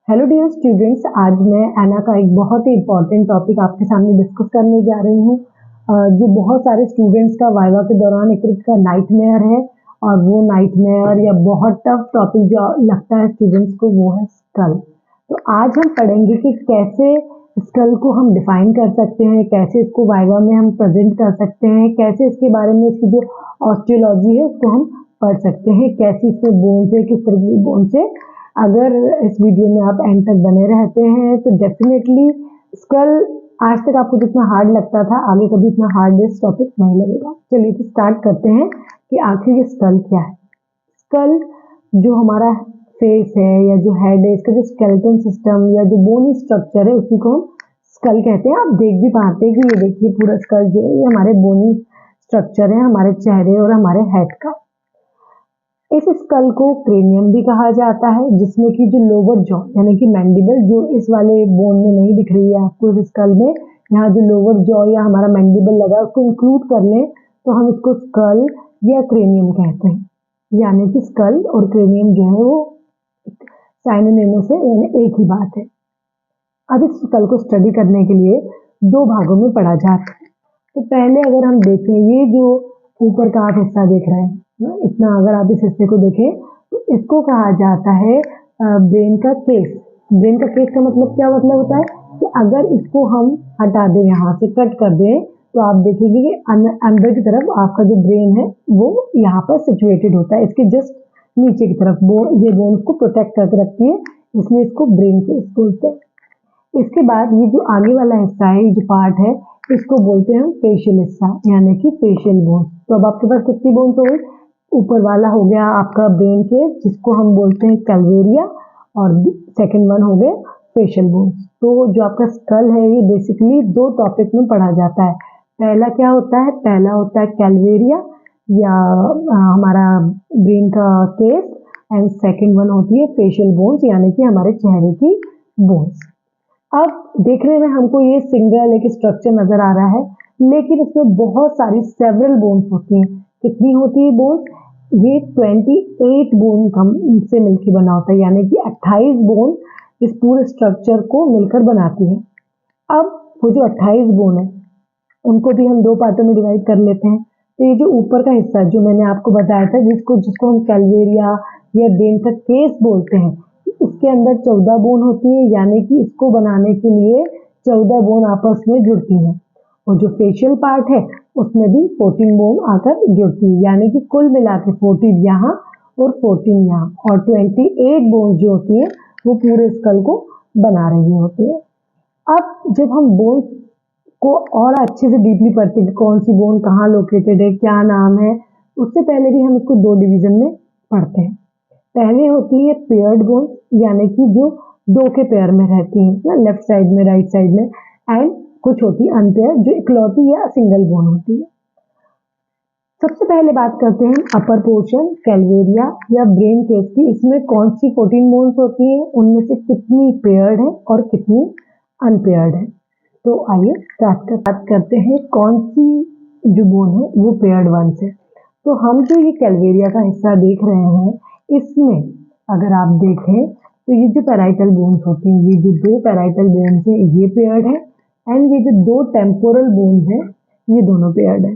Hello dear students, आज मैं एना का एक बहुत ही इम्पॉर्टेंट टॉपिक आपके सामने डिस्कस करने जा रही हूँ, जो बहुत सारे स्टूडेंट्स का वाइवा के दौरान एक तरह का नाइटमेयर है। और वो नाइटमेयर या बहुत टफ टॉपिक जो लगता है स्टूडेंट्स को वो है स्कल। तो आज हम पढ़ेंगे कि कैसे स्कल को हम डिफाइन कर सकते हैं, कैसे इसको वाइवा में हम प्रेजेंट कर सकते हैं, कैसे इसके बारे में इसकी जो ऑस्टियोलॉजी है उसको हम पढ़ सकते हैं, कैसी इसमें बोन्स है, किस तरह की बोन्स है। अगर इस वीडियो में आप एंड तक बने रहते हैं तो डेफिनेटली स्कल आज तक आपको जितना हार्ड लगता था आगे कभी इतना हार्ड इस टॉपिक नहीं लगेगा। चलिए तो स्टार्ट करते हैं कि आखिर ये स्कल क्या है। स्कल जो हमारा फेस है या जो हेड है, इसका जो स्केलेटन सिस्टम या जो बोनी स्ट्रक्चर है उसी को हम स्कल कहते हैं। आप देख भी पाते हैं कि ये देखिए पूरा स्कल जो है ये हमारे बोनी स्ट्रक्चर है, हमारे चेहरे और हमारे हेड का। इस स्कल को क्रेनियम भी कहा जाता है, जिसमें कि जो लोअर जॉ यानी कि मैंडिबल जो इस वाले बोन में नहीं दिख रही है आपको इस स्कल में, यहाँ जो लोअर जॉ या हमारा मैंडिबल लगा उसको इंक्लूड कर लें तो हम इसको स्कल या क्रेनियम कहते हैं। यानी कि स्कल और क्रेनियम जो है वो साइनोनिमस है, यानी एक ही बात है। अब इस स्कल को स्टडी करने के लिए दो भागों में पढ़ा जाता है। तो पहले अगर हम देखें, ये जो ऊपर का आप हिस्सा देख रहे हैं ना, इतना अगर आप इस हिस्से को देखें तो इसको कहा जाता है ब्रेन का केस। ब्रेन का केस का मतलब क्या मतलब होता है कि अगर इसको हम हटा दें, यहाँ से कट कर दें, तो आप देखेंगे कि अंदर की तरफ आपका जो ब्रेन है वो यहाँ पर सिचुएटेड होता है, इसके जस्ट नीचे की तरफ। ये बोन उसको प्रोटेक्ट करके रखती है, इसलिए इसको ब्रेन केस बोलते हैं। इसके बाद ये जो आगे वाला हिस्सा है, ये जो पार्ट है, इसको बोलते हैं हम फेशियल हिस्सा, यानी कि फेशियल बोन। तो अब आपके पास कितनी बोन्स हो गई? ऊपर वाला हो गया आपका ब्रेन केस जिसको हम बोलते हैं कैलवेरिया, और सेकंड वन हो गए फेशियल बोन्स। तो जो आपका स्कल है ये बेसिकली दो टॉपिक में पढ़ा जाता है। पहला क्या होता है? पहला होता है कैलवेरिया या हमारा ब्रेन का केस, एंड सेकंड वन होती है फेशियल बोन्स, यानी कि हमारे चेहरे की बोन्स। अब देखने में हमको ये सिंगल एक स्ट्रक्चर नजर आ रहा है, लेकिन इसमें बहुत सारी सेवरल बोन्स होती हैं। कितनी होती है बोन्स? ये 28 बोन से मिलकर बना होता है, यानी कि 28 बोन इस पूरे स्ट्रक्चर को मिलकर बनाती है। अब वो जो 28 बोन है उनको भी हम दो पार्टों में डिवाइड कर लेते हैं। तो ये जो ऊपर का हिस्सा जो मैंने आपको बताया था, जिसको हम कैलवेरिया या ब्रेन का केस बोलते हैं, इसके अंदर 14 बोन होती है, यानी कि इसको बनाने के लिए 14 बोन आपस में जुड़ती हैं। और जो फेशियल पार्ट है उसमें भी 14 बोन आकर जुड़ती है, यानी कि कुल मिला के 14 यहाँ और 14 यहाँ, और 28 बोन जो होती है वो पूरे स्कल को बना रही होती है। अब जब हम बोन को और अच्छे से डीपली पढ़ते हैं, कौन सी बोन कहाँ लोकेटेड है, क्या नाम है, उससे पहले भी हम इसको दो डिवीजन में पढ़ते हैं। पहले होती है पेयर्ड बोन, यानी कि जो दो के पेयर में रहती हैं ना, लेफ्ट साइड में राइट साइड में, एंड कुछ होती है अनपेयर्ड जो इकलौती या सिंगल बोन होती है। सबसे पहले बात करते हैं अपर पोर्शन कैलवेरिया या ब्रेन केस की। इसमें कौन सी 14 बोन्स होती हैं, उनमें से कितनी पेयर्ड है और कितनी अनपेयर्ड है। तो आइए बात करते हैं कौन सी जो बोन है वो पेयर्ड वन है। तो हम जो ये कैलवेरिया का हिस्सा देख रहे हैं, इसमें अगर आप देखें तो ये जो पैराइटल बोन्स होती हैं, ये जो दो पैराइटल बोन्स हैं ये पेयर्ड है, एंड ये जो दो टेम्पोरल बोन्स हैं ये दोनों पेयर्ड है।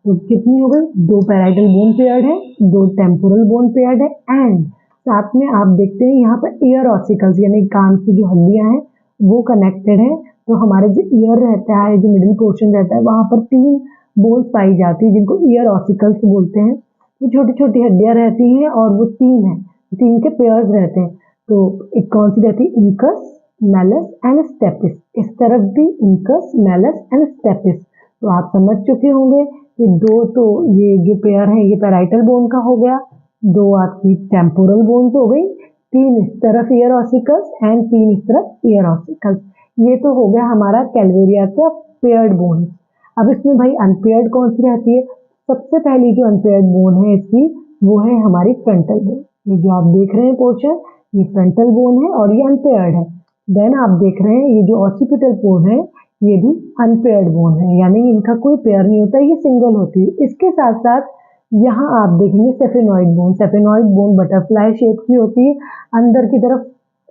तो कितनी हो गई? दो पैराइटल बोन पेयर्ड है, दो टेम्पोरल बोन पेयर्ड है, एंड साथ में आप देखते हैं यहाँ पर ईयर ऑसिकल्स यानी कान की जो हड्डियां हैं वो कनेक्टेड है। तो हमारे जो ईयर रहता है, जो मिडिल पोर्शन रहता है, वहां पर 3 बोन्स पाई जाती है जिनको ईयर ऑसिकल्स बोलते हैं। वो छोटी छोटी हड्डियां रहती हैं और वो 3 है, 3 के पेयर्स रहते हैं। तो एक कौन सी रहती है? Incus, malleus and stapes. इस तरफ भी इंकस, मैलस एंड स्टेपिस। तो आप समझ चुके होंगे कि दो तो ये जो पेयर है ये पैराइटल बोन का हो गया, दो आपकी टेम्पोरल बोन्स हो गई, 3 इस तरफ ईयर ऑसिकल्स एंड 3 इस तरफ ईयर ऑसिकल्स। ये तो हो गया हमारा कैलवेरिया का पेयर्ड बोन। अब इसमें भाई अनपेयर्ड कौन सी रहती है? सबसे पहली जो अनपेयर्ड बोन है इसकी वो है हमारी फ्रंटल बोन। ये जो आप देख रहे हैं पोर्शन, ये फ्रंटल बोन है और ये अनपेयर्ड है। देन आप देख रहे हैं ये जो ऑसिपिटल बोन है ये भी अनपेयर्ड बोन है, यानी इनका कोई पेयर नहीं होता, ये सिंगल होती है। इसके साथ साथ यहाँ आप देखेंगे सेफेनॉइड बोन। सेफेनॉइड बोन बटरफ्लाई शेप की होती है, अंदर की तरफ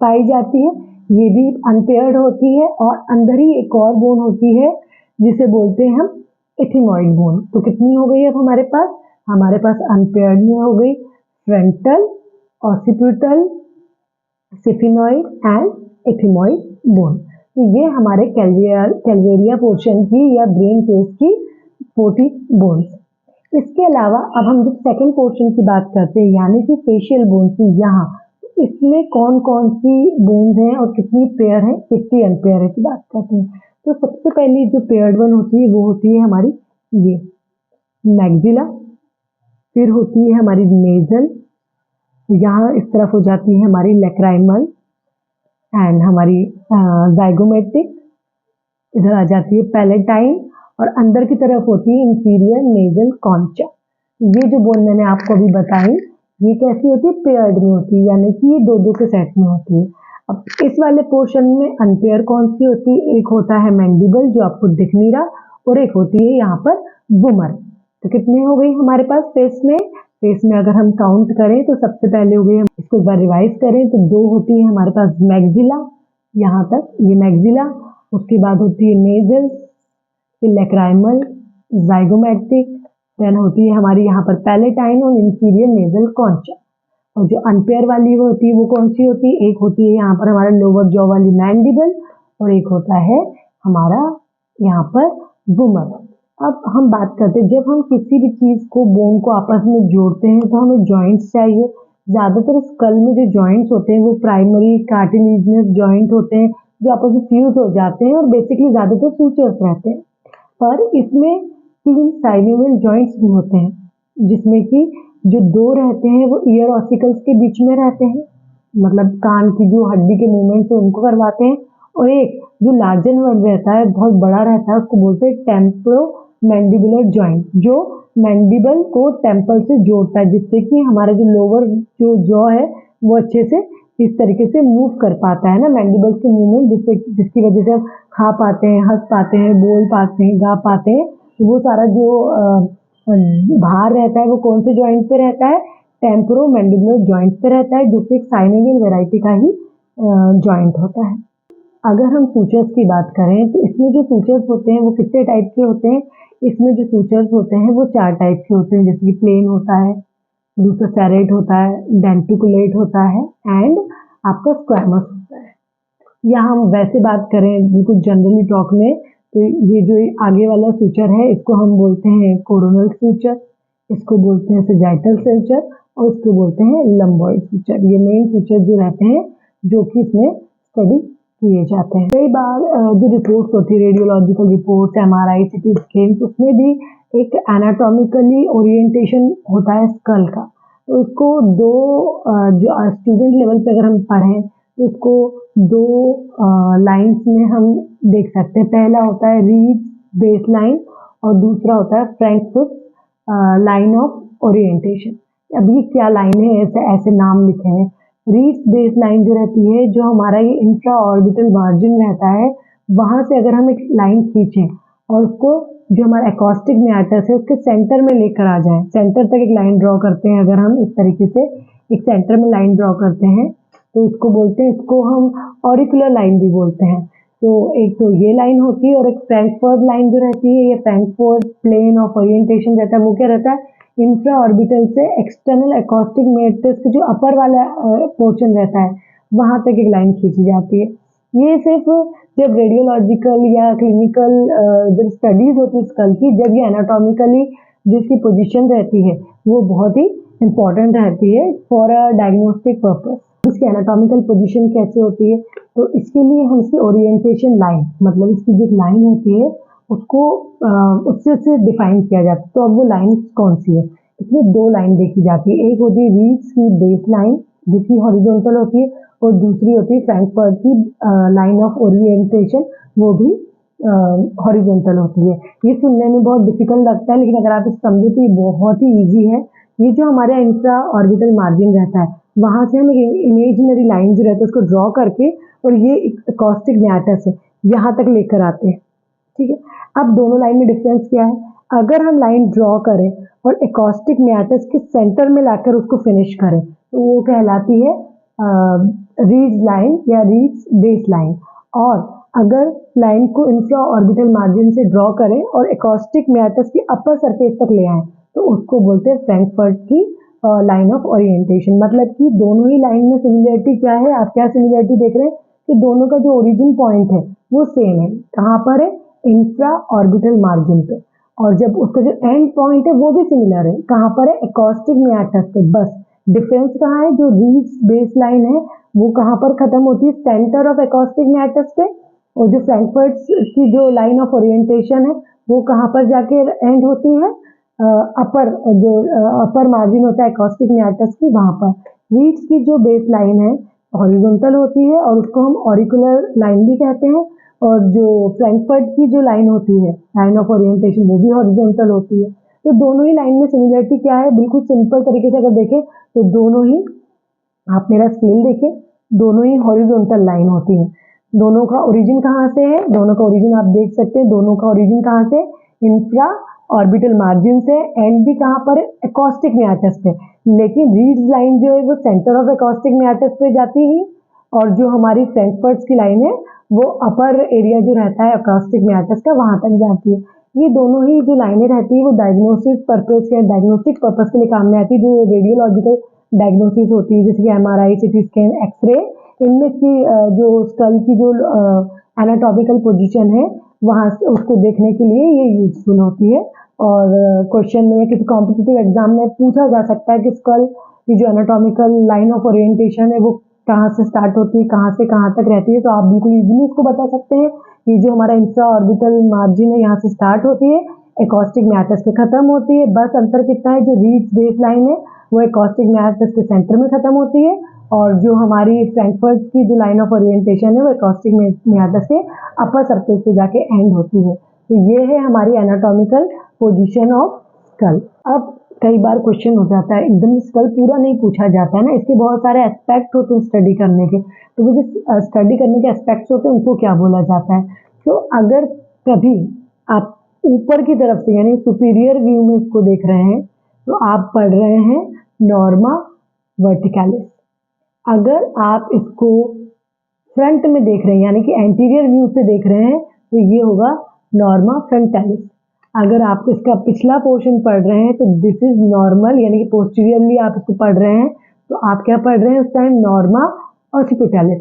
पाई जाती है, ये भी अनपेयर्ड होती है। और अंदर ही एक और बोन होती है जिसे बोलते हैं हम एथिमॉइड बोन। तो कितनी हो गई अब हमारे पास? हमारे पास अनपेयर्ड में हो गई फ्रंटल, ऑसिपिटल, सिफिनॉइड एंड एथिमॉइड बोन। तो ये हमारे कैलवेरिया पोर्शन की या ब्रेन केस की 40 बोन्स। इसके अलावा अब हम जब सेकंड पोर्शन की बात करते हैं यानी कि फेशियल बोन्स की, यहाँ इसमें कौन कौन सी बोन्स हैं और कितनी पेयर है, कितनी अनपेयर है की बात करते हैं। तो सबसे पहली जो पेयर्ड वन होती है वो होती है हमारी ये मैक्सिला, फिर होती है हमारी नेजल, यहाँ इस तरफ हो जाती है हमारी लेक्राइमल एंड हमारी जाइगोमेटिक, इधर आ जाती है पैलेटाइन और अंदर की तरफ होती है इंफीरियर नेजल कॉन्चा। ये जो बोन मैंने आपको अभी बताई ये कैसी होती है? पेयर्ड में होती है, यानी कि ये दो दो के सेट में होती है। अब इस वाले पोर्शन में अनपेयर कौन सी होती है? एक होता है मैंडिबल जो आपको दिख नहीं रहा, और एक होती है यहाँ पर वुमर। तो कितने हो गई हमारे पास फेस में? फेस में अगर हम काउंट करें तो सबसे पहले हो गई, हम इसको एक बार रिवाइज करें तो दो होती है हमारे पास मैक्सिला, यहाँ तक ये मैक्सिला, उसके बाद होती है नेजल, फिर लेक्राइमल, जाइगोमेटिक, देन होती है हमारी यहाँ पर पैलेटाइन और इंफीरियर नेजल कॉन्चा। और जो अनपेयर वाली वो होती है वो कौन सी होती है? एक होती है यहाँ पर हमारा लोअर जॉ वाली मैंडिबल और एक होता है हमारा यहाँ पर वुमर। अब हम बात करते हैं, जब हम किसी भी चीज को, बोन को आपस में जोड़ते हैं तो हमें जॉइंट्स चाहिए। ज्यादातर स्कल में जो जॉइंट्स होते हैं वो प्राइमरी कार्टिलेजिनस जॉइंट होते हैं जो आपस में फ्यूज हो जाते हैं और बेसिकली ज्यादातर सूचर्स रहते हैं। पर इसमें 3 साइनोवियल जॉइंट्स भी होते हैं जिसमें कि जो 2 रहते हैं वो ईयर ऑसिकल्स के बीच में रहते हैं, मतलब कान की जो हड्डी के मूवमेंट्स है उनको करवाते हैं, और एक जो लार्जर वन रहता है, बहुत बड़ा रहता है, उसको बोलते हैं टेम्पोरो मैंडिबुलर जॉइंट, जो मैंडिबल को टेम्पल से जोड़ता है जिससे कि हमारा जो लोअर जो जॉ है वो अच्छे से इस तरीके से मूव कर पाता है ना, मैंडिबल्स के मूवमेंट, जिससे जिसकी वजह से हम खा पाते हैं, हंस पाते हैं, बोल पाते हैं, गा पाते हैं। तो वो सारा जो भार रहता है वो कौन से जॉइंट पे रहता है? टेम्पोरो मैंडिबुलर जॉइंट पे रहता है, जो कि एक साइनोवियल वैरायटी का ही जॉइंट होता है। अगर हम सूचर्स की बात करें तो इसमें जो सूचर्स होते हैं वो कितने टाइप के होते हैं? इसमें जो सूचर्स होते हैं वो 4 टाइप के होते हैं, जैसे कि प्लेन होता है, दूसरा सेरेट होता है, डेंटिकुलेट होता है एंड आपका स्क्वैमस होता है। या हम वैसे बात करें बिल्कुल जनरली टॉक में तो ये जो आगे वाला सूचर है इसको हम बोलते हैं कोरोनल सूचर, इसको बोलते हैं सेजाइटल सूचर और इसको बोलते हैं लंबॉइड सूचर। ये मेन सूचर जो रहते हैं जो कि इसमें स्टडी किए जाते हैं। कई बार जो रिपोर्ट्स होती है, radiological reports, MRI, CT scan, उसमें भी एक एनाटॉमिकली ओरिएंटेशन होता है स्कल का। तो उसको दो जो स्टूडेंट लेवल पे अगर हम पढ़ें तो उसको 2 लाइन्स में हम देख सकते हैं। पहला होता है रीड्स बेस लाइन और दूसरा होता है फ्रैंकफर्ट लाइन ऑफ ओरिएंटेशन। अब ये क्या लाइन है, ऐसे नाम लिखे हैं। रीड्स बेस लाइन जो रहती है, जो हमारा ये इंफ्रा ऑर्बिटल मार्जिन रहता है, वहां से अगर हम एक लाइन खींचें और उसको जो हमारा एकॉस्टिक मैटर्स है उसके सेंटर में लेकर आ जाएं, सेंटर तक एक लाइन ड्रॉ करते हैं, अगर हम इस तरीके से एक सेंटर में लाइन ड्रॉ करते हैं तो इसको बोलते हैं, इसको हम ऑरिकुलर लाइन भी बोलते हैं। तो एक तो ये लाइन होती है और एक फ्रैंकफर्ट लाइन जो रहती है, ये फ्रैंकफर्ट प्लेन ऑफ ओरिएंटेशन रहता है। वो क्या रहता है? इंफ्रा ऑर्बिटल से एक्सटर्नल एकॉस्टिक मैट्रिक्स के जो अपर वाला पोर्शन रहता है वहां तक एक लाइन खींची जाती है। ये सिर्फ जब रेडियोलॉजिकल या क्लिनिकल जब स्टडीज होती है स्कल की, जब ये एनाटॉमिकली जिसकी पोजीशन रहती है वो बहुत ही इंपॉर्टेंट रहती है फॉर अ डायग्नोस्टिक पर्पस। इसकी एनाटॉमिकल पोजीशन कैसे होती है? तो इसके लिए हम इसकी ओरिएंटेशन लाइन, मतलब इसकी जो लाइन होती है उसको उससे डिफाइन किया जाता है। तो अब वो लाइन कौन सी है? इसमें 2 लाइन देखी जाती है, एक होती है रीड्स की बेस लाइन जो कि हॉरिजॉन्टल होती है और दूसरी होती है फ्रैंकफर्ट की लाइन ऑफ ओरिएंटेशन, वो भी हॉरिजॉन्टल होती है। ये सुनने में बहुत डिफिकल्ट लगता है लेकिन अगर आप इसे समझे तो ये बहुत ही ईजी है। ये जो हमारे इंफ्रा ऑर्बिटल मार्जिन रहता है वहां से हम एक इमेजिनरी लाइन जो रहता है उसको ड्रॉ करके और ये एकॉस्टिक मैटर्स है यहाँ तक लेकर आते हैं, ठीक है। अब दोनों लाइन में डिफरेंस क्या है? अगर हम लाइन ड्रॉ करें और एकॉस्टिक मैटर्स के सेंटर में लाकर उसको फिनिश करें तो वो कहलाती है रीड्स लाइन या रीड्स बेस लाइन। और अगर लाइन को इंफ्रा ऑर्बिटल मार्जिन से ड्रॉ करें और एकॉस्टिक म्याटस की अपर सरफेस तक ले आए तो उसको बोलते हैं फ्रैंकफर्ट की लाइन ऑफ ओरिएंटेशन। मतलब कि दोनों ही लाइन में सिमिलरिटी क्या है, आप क्या सिमिलरिटी देख रहे हैं कि दोनों का जो ओरिजिन पॉइंट है वो सेम है। कहाँ पर है? इंफ्रा ऑर्बिटल मार्जिन पे। और जब उसका जो एंड पॉइंट है वो भी सिमिलर है। कहाँ पर है? एकॉस्टिक म्याटस पे। बस डिफरेंस कहाँ है? जो रीड्स बेस लाइन है वो कहाँ पर खत्म होती है? सेंटर ऑफ एकॉस्टिक म्याटस पे। और जो फ्रैंकफर्ट की जो लाइन ऑफ ओरिएंटेशन है वो कहाँ पर जाके एंड होती है? अपर जो अपर मार्जिन होता है एकॉस्टिक म्याटस की, वहाँ पर। रीड्स की जो बेस लाइन है हॉरिजॉन्टल होती है और उसको हम ऑरिकुलर लाइन भी कहते हैं। और जो फ्रैंकफर्ट की जो लाइन होती है लाइन ऑफ ओरिएंटेशन वो भी हॉरिजॉन्टल होती है। तो दोनों ही लाइन में सिमिलरिटी क्या है? बिल्कुल सिंपल तरीके से अगर देखें तो दोनों ही, आप मेरा स्केल देखें, दोनों ही हॉरिजॉन्टल लाइन होती है। दोनों का ओरिजिन कहाँ से है? दोनों का ओरिजिन आप देख सकते हैं। दोनों का ओरिजिन कहाँ से? इंफ्रा ऑर्बिटल मार्जिन से। एंड भी कहाँ पर है? एकॉस्टिक म्याटस पे। लेकिन रीड्स लाइन जो है वो सेंटर ऑफ एकॉस्टिक म्याटस पे जाती है और जो हमारी फ्रैंकफर्ट की लाइन है वो अपर एरिया जो रहता है एकॉस्टिक म्याटस का वहां तक जाती है। ये दोनों ही जो लाइनें रहती है वो डायग्नोसिस पर्पस या डायग्नोस्टिक पर्पस के लिए काम में आती है। जो रेडियोलॉजिकल डायग्नोसिस होती है जैसे कि एमआरआई, सीटी स्कैन, एक्सरे, इनमें की जो स्कल की जो एनाटॉमिकल पोजीशन है वहां से उसको देखने के लिए ये यूजफुल होती है। और क्वेश्चन में किसी कॉम्पिटिटिव एग्जाम में पूछा जा सकता है कि स्कल की जो एनाटॉमिकल लाइन ऑफ ओरिएंटेशन है वो कहाँ से स्टार्ट होती है, कहाँ से कहाँ तक रहती है। तो आप बिल्कुल इजीली इसको बता सकते हैं कि जो हमारा इंफ्रा ऑर्बिटल मार्जिन है यहाँ से स्टार्ट होती है, एकॉस्टिक म्याटस पे खत्म होती है। बस अंतर कितना है? जो रीड्स बेस लाइन है वो एकॉस्टिक म्याटस के सेंटर में खत्म होती है और जो हमारी फ्रैंकफर्ट की जो लाइन ऑफ ओरिएंटेशन है वो एकॉस्टिक म्याटस के अपर सरफेस पे जाके एंड होती है। तो ये है हमारी एनाटॉमिकल पोजीशन ऑफ स्कल। अब कई बार क्वेश्चन हो जाता है एकदम स्कल पूरा नहीं पूछा जाता है ना, इसके बहुत सारे एस्पेक्ट होते हैं स्टडी करने के। तो वो जो स्टडी करने के एस्पेक्ट्स होते हैं उनको क्या बोला जाता है? तो अगर कभी आप ऊपर की तरफ से यानी सुपीरियर व्यू में इसको देख रहे हैं तो आप पढ़ रहे हैं नॉर्मा वर्टिकलिस। अगर आप इसको फ्रंट में देख रहे हैं यानी कि एंटीरियर व्यू से देख रहे हैं तो ये होगा नॉर्मा फ्रंटालिस। अगर आप इसका पिछला पोर्शन पढ़ रहे हैं तो दिस इज नॉर्मल यानी कि पोस्टीरियरली आप इसको पढ़ रहे हैं तो आप क्या पढ़ रहे हैं उस टाइम? नॉर्मा ऑसिपिटालिस।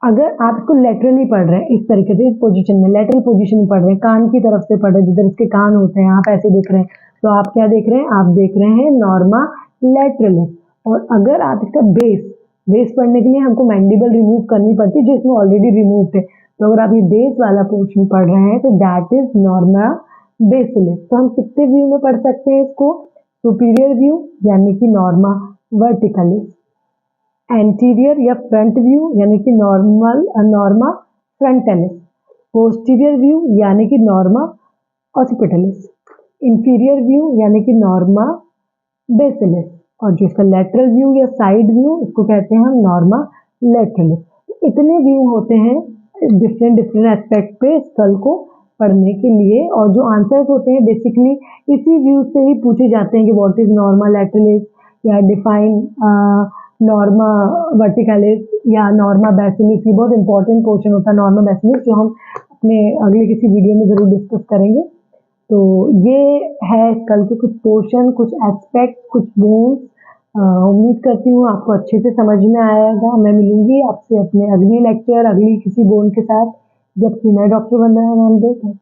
अगर आप इसको लेटरली पढ़ रहे हैं इस तरीके से, इस पोजीशन में, लेटरल पोजीशन में पढ़ रहे हैं, कान की तरफ से पढ़ रहे हैं, जिधर इसके कान होते हैं आप ऐसे देख रहे हैं, तो आप क्या देख रहे हैं? आप देख रहे हैं नॉर्मा लेटरलिस। और अगर आप इसका बेस पढ़ने के लिए हमको मैंडिबल रिमूव करनी पड़ती है जो इसमें ऑलरेडी रिमूव है। तो अगर आप ये बेस वाला पोर्शन पढ़ रहे हैं तो दैट इज नॉर्मा बेसिलिस। तो हम कितने व्यू में पढ़ सकते हैं इसको? सुपीरियर व्यू यानी कि नॉर्मा वर्टिकलिस, एंटीरियर या फ्रंट व्यू यानी कि नॉर्मा फ्रंटालिस, पोस्टीरियर व्यू यानी कि नॉर्मा ऑसिपिटालिस, इंफीरियर व्यू यानी कि नॉर्मा बेसिलिस, और जो इसका लेटरल व्यू या साइड व्यू इसको कहते हैं हम नॉर्मा लेटरलिस। इतने व्यू होते हैं डिफरेंट एस्पेक्ट पे स्कल को पढ़ने के लिए। और जो आंसर्स होते हैं बेसिकली इसी व्यू से ही पूछे जाते हैं कि व्हाट इज नॉर्मा लेटरलिस या डिफाइन नॉर्मा वर्टिकलिस या नॉर्मा बेसिलिस। ये बहुत इंपॉर्टेंट क्वेश्चन होता है नॉर्मा बेसिलिस जो हम अपने अगले किसी वीडियो में जरूर डिस्कस करेंगे। तो ये है स्कल के कुछ पोर्शन, कुछ एस्पेक्ट, कुछ बोन्स। उम्मीद करती हूँ आपको अच्छे से समझ में आएगा। मैं मिलूंगी आपसे अपने अगली लेक्चर अगली किसी बोन के साथ, जबकि मैं डॉक्टर वंदना नामदेव।